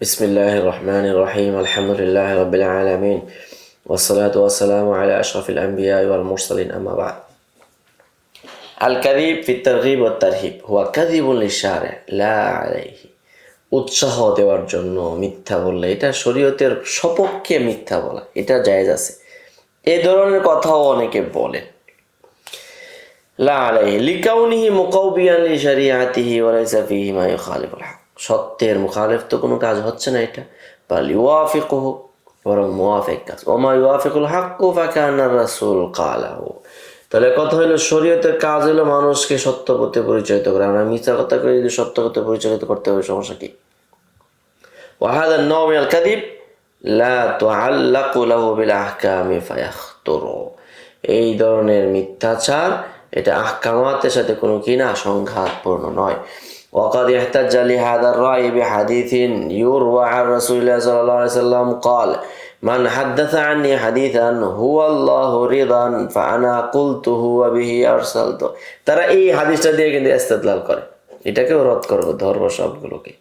بسم الله الرحمن الرحيم الحمد لله رب العالمين والصلاة والسلام على أشرف الأنبياء والمرسلين أما بعد الكذب في الترغيب والترهيب هو كذب للشارع لا عليه উৎসাহ দেওয়ার জন্য মিথ্যা বললে এটা শরীয়তের সপক্ষে মিথ্যা বলা এটা জায়েজ আছে এই ধরনের কথাও অনেকে বলে লা আলাইহি লিকাউনিহি মুকাউবিয়ান লিশারিআতিহি ওয়া লাইসা ফীহি মা ইউখালিফুল হক সত্যের মুখালিফ তো কোনো কাজ হচ্ছে না এটা বাল ইউয়াফিকুহু বরং মুওয়াফিক কাজ ওমা ইউয়াফিকুল হাক্কু ফাকানা রাসূল ক্বালাহু তাহলে কথা হলো শরীয়তের কাজ হলো মানুষকে সত্য পথে পরিচালিত করা আমরা মিথ্যা কথা করে যদি সত্য পথে পরিচালিত করতে হবে সমস্যা কি ওয়া হাযা আন-নাও' মিনাল কাযিব লা তুআল্লাকু লাহু বিল আহকামি ফায়াখতুরু এই ধরনের মিথ্যাচার এটা আহকামাতের সাথে কোনো কিনা সংঘাতপূর্ণ নয় وقد يحتج لهذا الرأي بحديث يروى عن رسول الله صلى الله عليه وسلم قال من حدث عني حديثا هو الله رضا فأنا قلته وبه أرسلته তারা এই হাদিসটা দিয়ে কিন্তু ইস্তেদলাল করে এটাকেও রদ করবে ধর্ম সবগুলোকে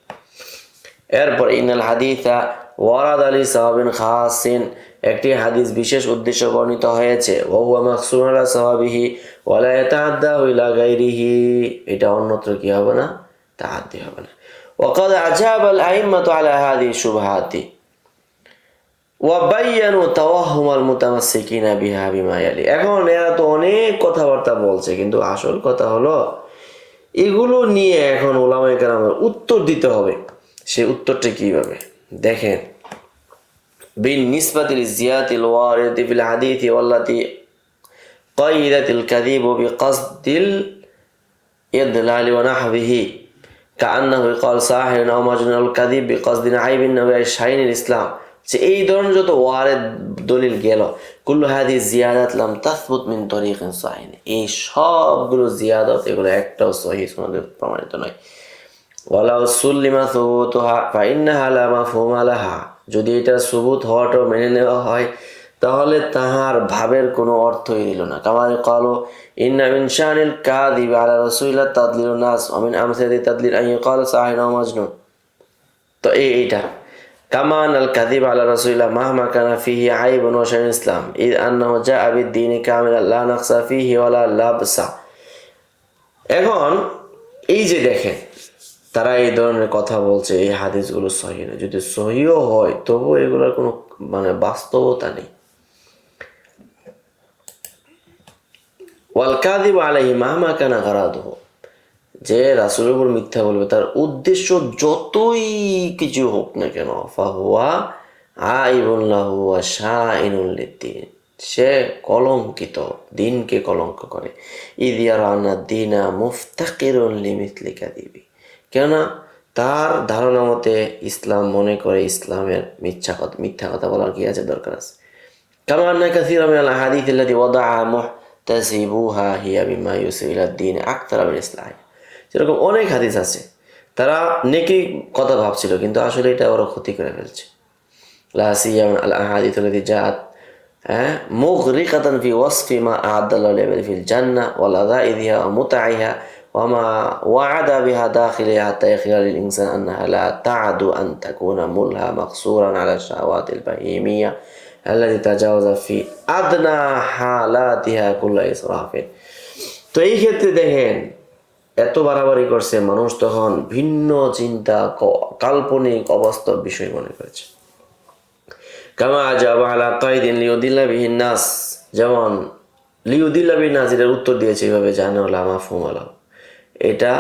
এরপর ইনাল হাদিসা ওয়ারাদ আলী সাহাবিন খাসিন একটি হাদিস বিশেষ উদ্দেশ্য বর্ণিত হয়েছে ওয়া হুয়া মাকসুরুন আলা সাহাবিহি ওয়া লা ইয়াতাআদ্দা ইলা গায়রিহি এটা অন্যত্র কি হবে না তাআদ্দি হবে না ওয়াকাদ আজাবা আল আইম্মাতু আলা হাদিহি শুবহাতি ওয়া বায়ানু তাওয়াহুম আল মুতামাসসিকিনা বিহা বিমা ইয়ালি এখন এরা তো অনেক কথাবার্তা বলছে কিন্তু আসল কথা হলো এগুলো নিয়ে এখন উলামায়ে কেরামের উত্তর দিতে হবে সেই উত্তরটা কিভাবে দেখেন بالنسبة للزيادة الواردة في الحديث والتي قيدت الكذب بقصد الإضلال ونحوه كأنه قال ساحر أو مجنون الكذب بقصد عيب النبي شاين الإسلام যে এই ধরনের যত ওয়ারেদ দলিল গেল কুল্লু হাদি জিয়াদাত লাম তাসবুত মিন তরিকিন সাহিহ এই সবগুলো জিয়াদত এগুলো একটাও সহিহ সনদে প্রমাণিত নয় ওয়ালাউ সুল্লিমা সুবুতুহা ফাইন্নাহা লা মাফহুমা লাহা যদি এটা সুবুত হওয়াটাও মেনে নেওয়া হয় তাহলে তাহার ভাবের কোনো অর্থই দিল না কামা ক্বালু ইন্না মিন শানিল কাযিবি আলা রাসূলিল্লাহ তাদলিলুন নাস ওয়া মিন আমসালি তাদলিল আন ইয়াকালা সাহির ওয়া মাজনুন তো এইটা কামা আল কাযিব আলা রাসূলিল্লাহ মাহমা কানা ফিহি আইবুন ওয়া শাইনুল ইসলাম ইয আন্নাহু জাআ বিদ-দীনি কামিলান লা নাকসা ফিহি ওয়া লা লাবসা এখন এই যে দেখেন তারা এই ধরনের কথা বলছে এই হাদিসগুলো সহিহ না যদি সহিও হয় তবুও এগুলোর কোনো বাস্তবতা নেই ওয়াল কাযিবু আলাইহি মাহমা কানা গারাদুহু যে রাসূলের উপর মিথ্যা বলবে তার উদ্দেশ্য যতই কিছু হোক না কেন ফাহুয়া আইবুন লাহু ওয়া শাইনুল লিদ্দীন সে কলঙ্কিত দিনকে কলঙ্ক করে ইয ইয়ারানা দীনা মুফতাকিরুন লিমিসলি কাযিবি কেননা তার ধারণা মতে ইসলাম মনে করে ইসলামের মিথ্যা কথা বলার কি আছে দরকার আছে কামা আন্না কাসীরা মিনাল আহাদিস আল্লাতী ওয়াদাআ মুহতাসিবুহা হিয়া বিমা ইউসিলু ইলা দ্বীন আকতারা মিন ইসলাহ যেরকম অনেক হাদিস আছে তারা নেকি কথা ভাবছিল কিন্তু আসলে এটা ওরা ক্ষতি করে ফেলছে লা সিয়ামান আল আহাদিস আল্লাতী জাআত মুগরিকাতান ফি ওয়াসফি মা আ'আদ্দাল্লাহু লিল ফিল জান্নাহ ওয়াল আযাইদিহা ওয়া মুতাইহা وما وعد بها داخله حتى يخيل الإنسان أنها لا تعد أن تكون ملها مقصورا على الشهوات البهيمية التي تجاوز في أدنى حالاتها كل إسراف তো এই ক্ষেত্রে দেখেন এত বাড়াবাড়ি করছে মানুষ তখন ভিন্ন চিন্তা কাল্পনিক অবাস্তব বিষয় মনে করেছে কামা আজাবা আলা কাইদিন লিউদিল্লা বিহিন নাস যেমন লিউদিল্লা বিহিন নাস এর উত্তর দিয়েছে এইভাবে জানা হলো মাফহুম আলা এটা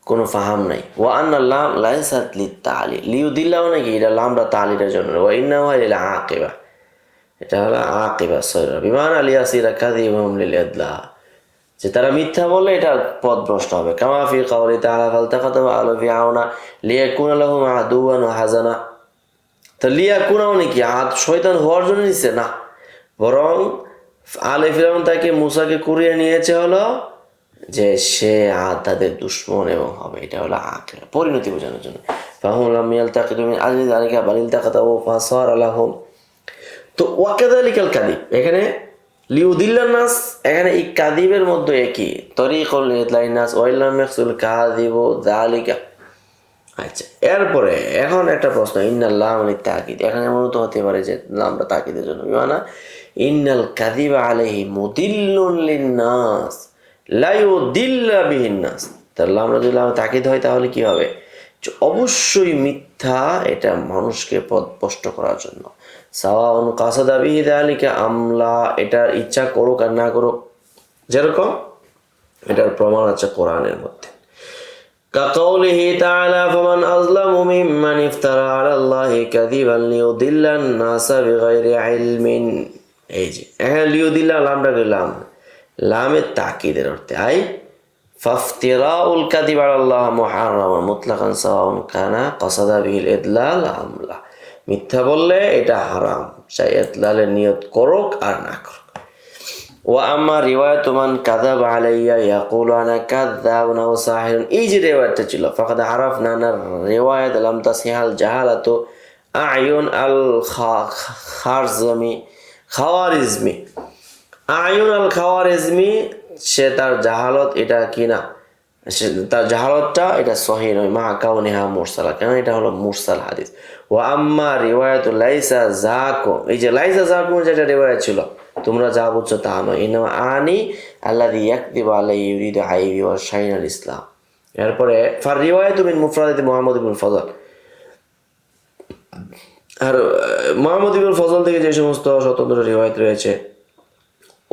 কোনো ফাহাম নাই ওয়া আন্না লাম লাইসাত লিত-তা'লি লিউদিল্লাহ নাকি এটা লামটা তা'লির জন্য ওয়া ইন্নামা লিল আকিবা এটা হলো আকিবা সয়রা বিমানা লিয়াসিরা কাযিবুহুম লিল ইদলা যে তারা মিথ্যা বললে এটা পথভ্রষ্ট হবে কামা ফি কাওলি তাআলা ফালতাকাতা আলা ফিআউনা লিয়াকুনা লাহুম আদুওয়ান ওয়া হাজানা তো লিয়াকুনা মানে কি শয়তান হওয়ার জন্য নিছে না বরং আলে ফিরাউন তাকে মূসাকে কুড়িয়ে নিয়েছে হলো যে সে তাদের দুশমন এবং হবে এটা হলো আকিরা পরিণতি বোঝানোর জন্য ফাহুম লাম ইয়ালতাকিতু মিন আজলি যালিকা বাল ইলতাকাতু ফাসারা লাহুম তো ওয়াকাযালিকাল কাযিব এখানে লিউদিল্লান নাস এখানে এই কাযিবের মধ্যে একই তরিকুল ইদলাইন নাস ওয়া ইল্লাম ইয়াহসুল কাযিবু যালিকা আচ্ছা, এরপরে এখন একটা প্রশ্ন, ইন্নাল লাম তাকিদ, এখানে এমন তো হতে পারে যে লামটা তাকিদের জন্য, বিমানা ইন্নাল কাযিবা আলাইহি মুদিল্লুন লিন্নাস লা ইউদিল্লা বিহিন নাস। তাহলে লামটা যদি লাম তাকিদ হয় তাহলে কি হবে? যে অবশ্যই মিথ্যা, এটা মানুষকে পথভ্রষ্ট করার জন্য। সাওয়াউন কাসাদা বিহি যালিকা আমলা, এটার ইচ্ছা করুক আর না করুক, যেরকম এটার প্রমাণ আছে কোরআনের মধ্যে। كقوله تعالى فمن أظلم ممن افترى على الله كذبا ليضل الناس بغير علم। এই যে এখানে লিউদিল্লা লামটা লাম, লামের তাকিদের অর্থে আই ফাফতিরাউল কাযিব আলাল্লাহ মুহাররামান মুতলাকান সাওয়াউন কানা কাসাদা বিহিল ইদলাল আমলা। মিথ্যা বললে এটা হারাম, চাই ইদলালের নিয়ত করুক আর না করুক। ওয়াম্মা রিওয়ায়াতু মান কাযাবা আলাইয়া ইয়াকুলু আনা কাযাবুন আও সাহিরুন, এই যে রিওয়ায়াতটা ছিল, ফাকাদ আরাফনা আনা রিওয়ায়াত লাম তাসিহাল জাহালাতু আয়ুন আল খাওয়ারিজমি, আয়ুন আল খাওয়ারিজমি, সে তার জাহালত এটা কিনা, তার জাহালতটা এটা সহি নয়, মা কাউনিহা মুরসালা, কেন এটা হলো মুরসাল হাদিস। ওয়া আম্মা রিওয়ায়াতু লাইসা যাকুম, এই যে লাইসা যাকুম যেটা রিওয়ায়াত ছিল, তোমরা যা বুঝছো তা নয়, ইন্নামা আনি আল্লাযী ইয়াকযিবু আলাইহি ইউরিদু আইবি ওয়া শাইনাল ইসলাম। এরপরে ফার রিওয়ায়াতু মিন মুফরাদাতি মুহাম্মদ ইবনে ফজল, আর মুহাম্মদ ইবনে ফজল থেকে যে সমস্ত স্বতন্ত্র রিওয়ায়াত রয়েছে,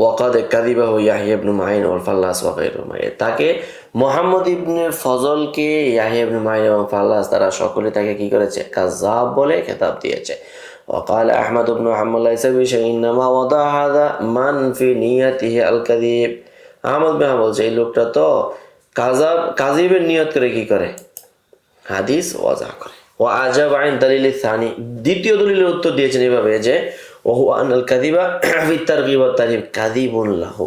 ওয়াকাদ কাযিবাহু ইয়াহইয়া ইবনে মাইন ওয়াল ফাল্লাস ওয়া গায়রুহুমা, তাকে মুহাম্মদ ইবনে ফজলকে ইয়াহইয়া ইবনে মাইন এবং ফাল্লাস তারা সকলে তাকে কি করেছে? কাযাব বলে খেতাব দিয়েছে। وقال أحمد بن محمد ليس بشيء إنما وضع هذا من في نيته الكذب। আহমদ বিন বলছে এই লোকটা তো কাযিবের নিয়ত করে কি করে? হাদিস ওয়াজা করে। ও আজাব আইন দালিল সানি, দ্বিতীয় দলিলের উত্তর দিয়েছেন এভাবে যে ওহু আনাল কাযিবা ফি তারগিব ওয়া তারহিব কাযিবুন লাহু,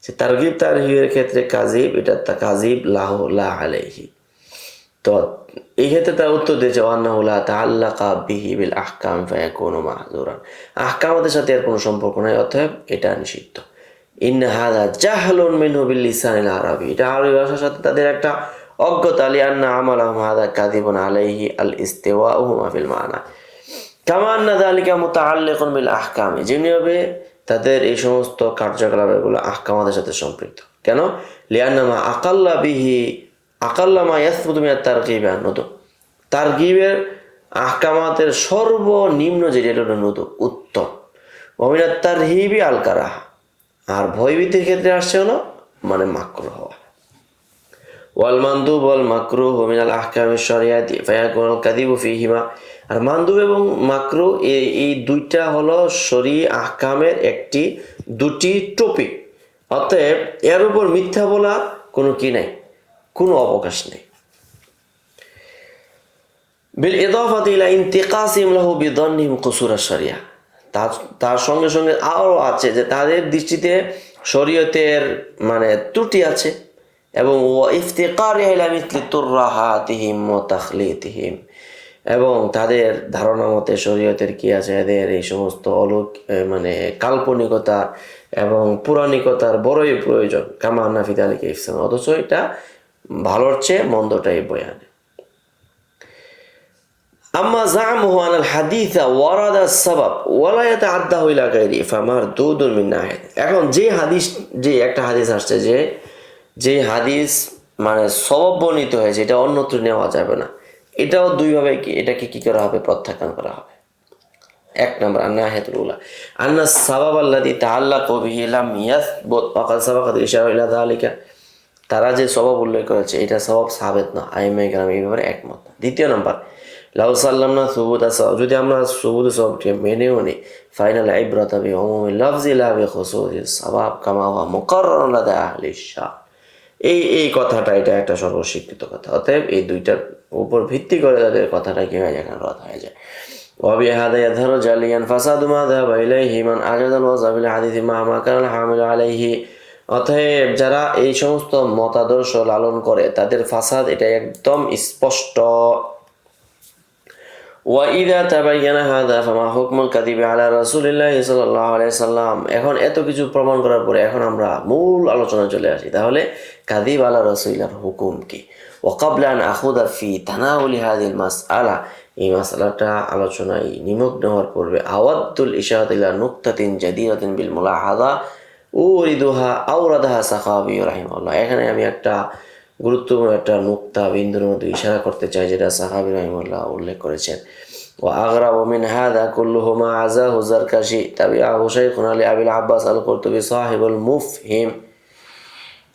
যে তারগিব তারহিবের ক্ষেত্রে কাযিব, এটা কাযিব লাহু লা আলাইহি। তো এই ক্ষেত্রে তার উত্তর দিয়েছে ওয়ান্নাহু লা তাআল্লাকা বিহি বিল আহকাম ফায়াকুনু মাহযুরান, আহকামের সাথে এর কোনো সম্পর্ক নাই, অতএব এটা নিষিদ্ধ। ইন্না হাযা জাহলুন মিনহু বিল লিসানিল আরাবি, এটা আরবি ভাষার সাথে তাদের একটা অজ্ঞতা। লিআন্না আমালাহুম হাযা কাযিবুন আলাইহি আল ইস্তিওয়াউ মা ফিল মানা কামা আন্না যালিকা মুতাআল্লিকুন বিল আহকামি, যেমনিভাবে তাদের এই সমস্ত কার্যকলাপ এগুলো আহকামাদের সাথে সম্পৃক্ত। কেন? লিআন্না মা আকাল্লা বিহি আকাল্লা মা ইয়াসবুতু মিনাত তারগিবি আন নুদুব, তারগিবের আহকামাতের সর্বনিম্ন যেটা হলো নুদুব, উত্তম। ওয়া মিনাত তারহিবি আল কারাহা, আর ভয়ভীতির ক্ষেত্রে আসছে হলো মানে মাকরুহ হওয়া। ওয়াল মানদুব ওয়াল মাকরুহ মিনাল আহকামিশ শরিয়াতি ফায়াকুনুল কাযিবু ফীহিমা, আর মানদুব এবং মাকরুহ এই দুইটা হলো শরী আহকামের দুটি টপিক, অতএব এর উপর মিথ্যা বলা কোনো কি নাই, কোনো অবকাশ নেই। বিল ইদাফাতি ইলা ইনতিকাসিম লাহু বিদন্নিহিম কুসুরা শরিয়া, তার সঙ্গে সঙ্গে আরও আছে যে তাদের দৃষ্টিতে শরীয়তের মানে ত্রুটি আছে, এবং ইফতিকারিহি ইলা মিসলি তুররাহাতিহিম ওয়া তাখলিতিহিম, এবং তাদের ধারণা মতে শরীয়তের কি আছে, এদের এই সমস্ত মানে কাল্পনিকতা এবং পুরাণিকতার বড়ই প্রয়োজন। কামা আন্না ফি যালিকা ইহসান, অথচ এটা ভালোর চেয়ে মন্দটাই বয়ানে। আম্মা জামুহু আনাল হাদিসা ওয়ারাদা সাবাব ওয়ালা ইয়াতাআদ্দাহু ইলা গায়রি ফামারদুদুন মিন নাহিয়াত, এখন যে একটা হাদিস আসছে, যে হাদিস মানে সবাব বর্ণিত হয়েছে, এটা অন্যত্র নেওয়া যাবে না, এটাও দুইভাবে এটাকে কি করা হবে? প্রত্যাখ্যান করা হবে। এক নম্বর আন্নাহিয়াতুল উলা আন্না সাবাব আল্লাযী তাআল্লাকা বিহি লাম ইয়াসবুত ওয়াকাদ সাবাকাত ইশারা ইলা যালিকা, তারা যে সবাব উল্লেখ করেছে এটা সবাব সাবেত না, আইমায়ে কেরাম এই ব্যাপারে একমত। দ্বিতীয় নম্বর লাউ সাল্লামনা সুবুতা সওয়াব, যদি আমরা সুবুত সওয়াবকে মেনেও নিই, ফাইনাল ইবরাতা বিউমুমিল লাফজি লা বিখুসুসিস সওয়াব কামা হুয়া মুকাররারুন লাদা আহলিশ শাহ, এই কথাটা এটা একটা সর্বস্বীকৃত কথা। অতএব এই দুইটার উপর ভিত্তি করে তাদের কথাটা কি হয়ে যায়? রদ হয়ে যায়। وبهذا يظهر جليا فساد ما ذهب إليه من أجاد الوضع في الحديث مع ما كان الحامل عليه। অতএব যারা এই সমস্ত মতাদর্শ লালন করে তাদের ফাসাদ এটা একদম স্পষ্ট। ওয়াইদা তাবাইয়ানা হাদা ফামা হুকমুল কাযিবি আলা রাসূলিল্লাহি সাল্লাল্লাহু আলাইহি সাল্লাম। এখন এত কিছু প্রমাণ করার পরে এখন আমরা মূল আলোচনায় চলে আসি। তাহলে কাযিব আলা রাসূলিল্লাহর হুকুম কি? ওয়া ক্বাবলা আন আখুযা ফি তানাউলি হাযিহিল মাসআলা, এই মাসআলাটা আলোচনায় নিমগ্ন হওয়ার পূর্বে আওয়াদ্দুল ইশারাত ইলা নুকতাতিন জাদিরাতিন বিল মুলাহাযা উরিদুহা আওরাদাহা সাখাবী রাহিমাহুল্লাহ। এখানে আমি একটা গুরুত্বপূর্ণ একটা নুক্তা বিন্দুর মধ্যে ইশারা করতে চাই, যেটা সাহাবী রাহিমাহুল্লাহ উল্লেখ করেছেন। ওয়া আগরাবু মিন হাযা কুল্লুহু মা আযাহু যারকাশী তাবিআহু শাইখুনা আলী আবিল আব্বাস আল কুরতুবী সাহিবুল মুফহিম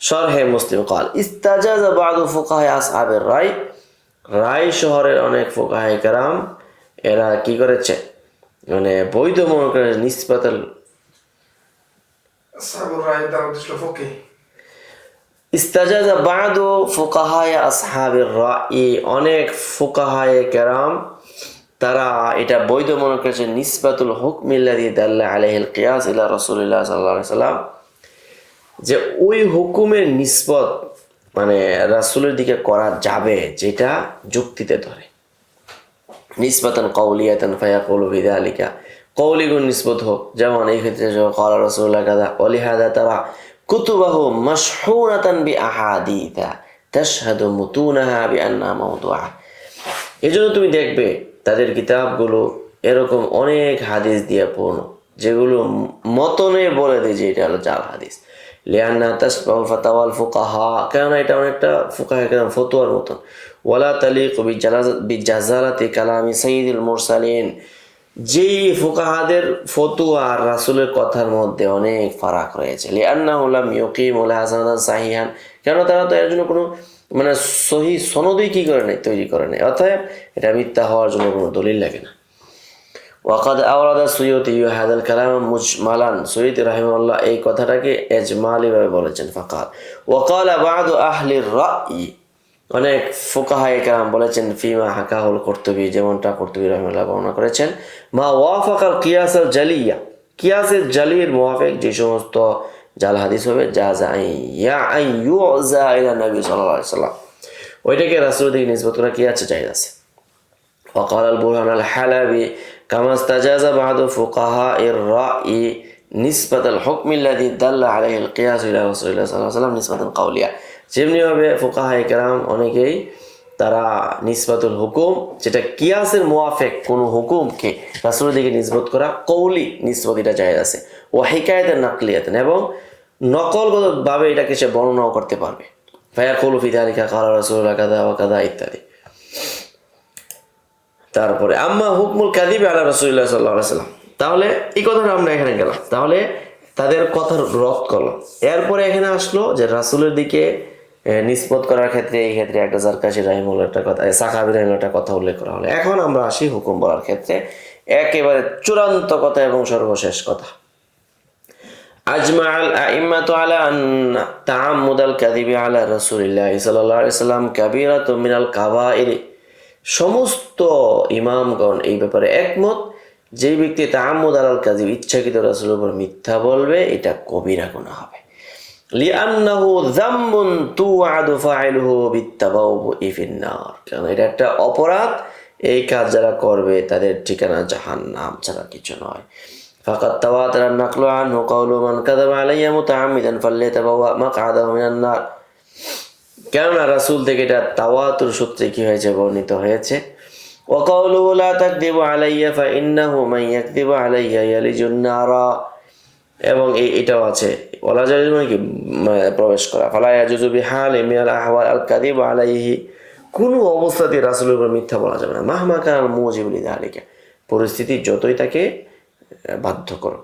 শরহে মুসলিম ক্বাল ইস্তাজাযা বা'দু ফুকাহা আসহাবের রায়। রায় শহরের অনেক ফুকাহায়ে কেরাম এরা কি করেছে, মানে বৈধ মনে করে নিসবাতাল আসহাবুর রায় দ্বারা উদ্দিষ্ট ফকিহ। ইস্তাজাযা বা'দু ফুকাহায়ে আসহাবের রায়, অনেক ফুকাহায়ে কেরাম তারা এটা বৈধ মনে করেছে নিসবাতুল হুকমিল্লাযী দাল্লা আলাইহিল কিয়াস ইলা রাসূলিল্লাহ সাল্লাল্লাহু আলাইহি সাল্লাম, যে ওই হুকুমের নিসবত মানে রাসূলের দিকে করা যাবে যেটা যুক্তিতে ধরে। নিসবাতান কওলিয়াতান ফায়াকুলু বিযালিকা, কওলি গুণ নিসবত হোক, যেমন এই ক্ষেত্রে ক্বালা রাসূলুল্লাহ কাযা ওয়ালিহাযা তারা কুতুবাহু মাশহুনাতান বিআহাদিসা তাশহাদু মুতুনাহা বিআন্নাহা মাওদুআ। এজন্য তুমি দেখবে তাদের কিতাবগুলো এরকম অনেক হাদিস দিয়ে পূর্ণ, যেগুলো মতনে বলে দেয় যে এটা হলো জাল হাদিস। লিআন্না তাশবাহু ফাতাওয়াল ফুকাহা, কেননা এটা অনেকটা ফুকাহা কেরাম ফতোয়ার মতন। ওয়ালা তালিকু বিজাযালাতি কালামি সাইয়্যিদুল মুরসালিন, যেই ফুকাহাদের ফতোয়া আর রাসূলের কথার মধ্যে অনেক ফারাক রয়েছে। লিআন্নাহু লাম ইউকিমু লাহা সানাদান সাহিহান, কেননা তারা তো এর জন্য কোনো মানে সহি সনদই কি করে নাই, তৈরি করে নাই, অতএব এটা মিথ্যা হওয়ার জন্য কোনো দলিল লাগে না। ওয়াকাদ আওরাদা সুয়ুতি হাদাল কালাম মুজমালান, সুয়ুতি রাহিমাহুল্লাহ এই কথাটাকে এজমালিভাবে বলেছেন। ফাকাল ওয়াকালা বা'দু আহলির রাই, অনেক ফুকাহায়ে কেরাম বলেছেন ফিমা হাকাহুল কুরতুবী, যেমনটা কুরতুবী রাহিমাহুল্লাহ বর্ণনা করেছেন, মা ওয়াফাকাল কিয়াসাল জালিয়া, কিয়াসের জালির মুওয়াফিক যে সমস্ত জাল হাদিস হবে, জাযা ইউযা ইলা নবী সাল্লাল্লাহু আলাইহি সাল্লাম, ওইটাকে রাসূলের দিকে নিসবত করা কি আছে, জায়েজ আছে। وقال البرهان الحلبي كما استجاز بعض فقهاء الرأي نسبة الحكم الذي دل عليه القياس إلى رسول الله صلى الله عليه وسلم نسبة قولية, যেমনিভাবে ফুকাহায়ে কেরাম অনেকেই তারা নিসবাতুল হুকুম, যেটা কিয়াসের মুওয়াফিক কোনো হুকুমকে রাসূলের দিকে নিসবত করা কওলি নিসবত, এটা জায়েজ আছে। ও হিকায়াতান নাকলিয়াতান, এবং নকলগতভাবে এটাকে সে বর্ণনাও করতে পারবে। ফায়াকুলু ফি যালিকা ক্বালা রাসূলুল্লাহ কাযা ওয়া কাযা ইত্যাদি। তারপরে আম্মা হুকমুল কাযিবি আলা রাসূলিল্লাহ সাল্লাল্লাহু আলাইহি সাল্লাম, তাহলে এই কথাটা আমরা এখানে গেলাম, তাহলে তাদের কথার রদ করলাম। এরপরে এখানে আসলো যে রাসূলের দিকে নিসবত করার ক্ষেত্রে এই ক্ষেত্রে একটা জারকাশী রাহিমাহুল্লাহ একটা কথা, সাখাবী রাহিমাহুল্লাহ একটা কথা উল্লেখ করা হলো। এখন আমরা আসি হুকুম বলার ক্ষেত্রে একেবারে চূড়ান্ত কথা এবং সর্বশেষ কথা। আজমাআল আইম্মাতু আলা আন্না তাআম্মুদাল কাযিবি আলা রাসূলিল্লাহ সাল্লাল্লাহু আলাইহি সাল্লাম কাবীরাতুম মিনাল কাবাইর, সমস্ত ইমামগণ এই ব্যাপারে একমত, যেই ব্যক্তি তাআম্মুদ আলাল কাযিব ইচ্ছাকৃত রাসূলের উপর মিথ্যা বলবে এটা কবিরা গুনাহ হবে। লিআন্নাহু যামবুন তুআদু ফাইলুহু বিত্তাবাউই ফিন্নার, কারণ এটা একটা অপরাধ, এই কাজ যারা করবে তাদের ঠিকানা জাহান্নাম ছাড়া কিছু নয়। ফাকাদ তাওয়াতারা নাকলু আনহু কাউলু মান কাযাবা আলাইয়া মুতাআম্মিদান ফালইয়াতাবাওয়া মাকআদাহু মিনান নার, কেননা রাসূল থেকে এটা তাওয়াতুর সূত্রে কি হয়েছে, বর্ণিত হয়েছে। ওয়া কাউলুহু লা তাকযিবু আলাইয়া ফাইন্নাহু মান ইয়াকযিবু আলাইয়া ইয়ালিজুন নারা, এবং এটাও আছে ওয়ালা জায়েজ মানে কি প্রবেশ করা। ফালা ইয়াজুজু বিহাল মিনাল আহওয়াল আল কাযিবু আলাইহি, কোনো অবস্থাতে রাসূলের উপর মিথ্যা বলা যাবে না। মাহমা কানাল মুজিবু লিযালিকা, পরিস্থিতি যতই তাকে বাধ্য করো।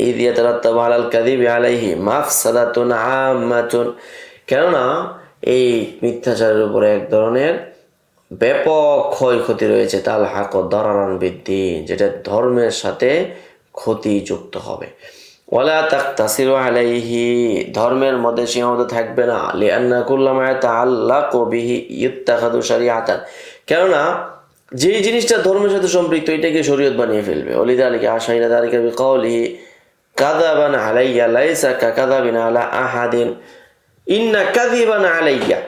ইয ইয়াতারাত্তাবু আলাল কাযিবি আলাইহি মাফসাদাতুন আম্মাতুন, কেননা এই মিথ্যাচারের উপরে এক ধরনের ব্যাপক ক্ষয়ক্ষতি রয়েছে। তাল হাক দারারান বিদ্দিন, যেটা ধর্মের সাথে ক্ষতি যুক্ত হবে। ওয়ালা তাকতাসিরু আলাইহি, ধর্মের মধ্যে সীমাবদ্ধ থাকবে না। লিআন্না কুল্লামা ইয়াতাআল্লাকু বিহি ইত্তাখাযু শরীআতান, কেননা যেই জিনিসটা ধর্মের সাথে সম্পৃক্ত এটাকে শরীয়ত বানিয়ে ফেলবে। ওয়ালিযালিকা আশাইরা যালিকা বিকাউলিহি কাযাবান আলাইয়া লাইসা কাযাবিন আলা আহাদিন ইন্না কাযিবান আলাইয়া,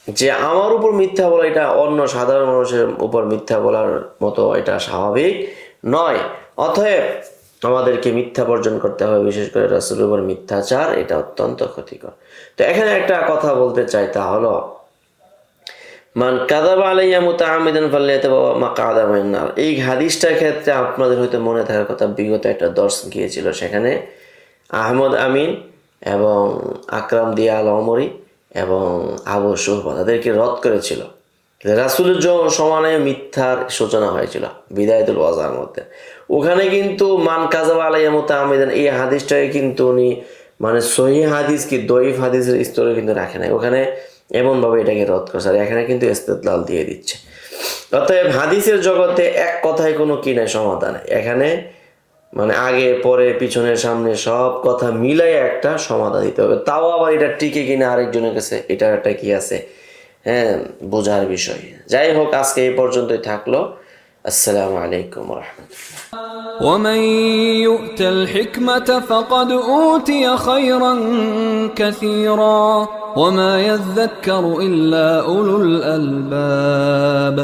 যে আমার উপর মিথ্যা বলা এটা অন্য সাধারণ মানুষের উপর মিথ্যা বলার মতো এটা স্বাভাবিক নয়। অতএব আমাদেরকে মিথ্যা বর্জন করতে হবে, বিশেষ করে রাসূলের উপর মিথ্যাচার এটা অত্যন্ত ক্ষতিকর। তো এখানে একটা কথা বলতে চাই, তা হলো মান কাযাবা আলাইয়া মুতাআম্মিদান ফালইয়াতাবাওয়া মাকআদাহু মিনান নার। এই হাদিসটার ক্ষেত্রে আপনাদের হয়তো মনে থাকার কথা, বিগত একটা দর্শ গিয়েছিল, সেখানে আহমদ আমিন এবং আকরাম দিয়াল অমরি এবং আবু সুহবা তাদেরকে রদ করেছিল। রাসূলের সমানে মিথ্যার সূচনা হয়েছিল বিদায়াতুল ওয়াজার মধ্যে। ওখানে কিন্তু মান কাযাবা আলাইয়া মুতাআম্মিদান এই হাদিসটাকে কিন্তু উনি মানে সহিহ হাদিস কি দঈফ হাদিসের স্তরে কিন্তু রাখে নাই, ওখানে এমনভাবে এটাকে রদ করছে, আর এখানে কিন্তু ইস্তেদলাল দিয়ে দিচ্ছে। অতএব হাদিসের জগতে এক কথায় কোনো কি নাই, সমাধান। এখানে মানে আগে পরে পিছনের সামনে সব কথা মিলাই একটা সমাধান দিতে হবে, তাও আবার এটা টিকে কিনা আরেকজনের কাছে এটা একটা কি আছে, হ্যাঁ, বোঝার বিষয়। যাই হোক, আজকে এই পর্যন্তই থাকলো। আসসালামু আলাইকুম ওয়া রাহমাতুল্লাহ। ومن يؤت الحكمة فقد أوتي خيرا كثيرا وما يذكر إلا أولو الألباب.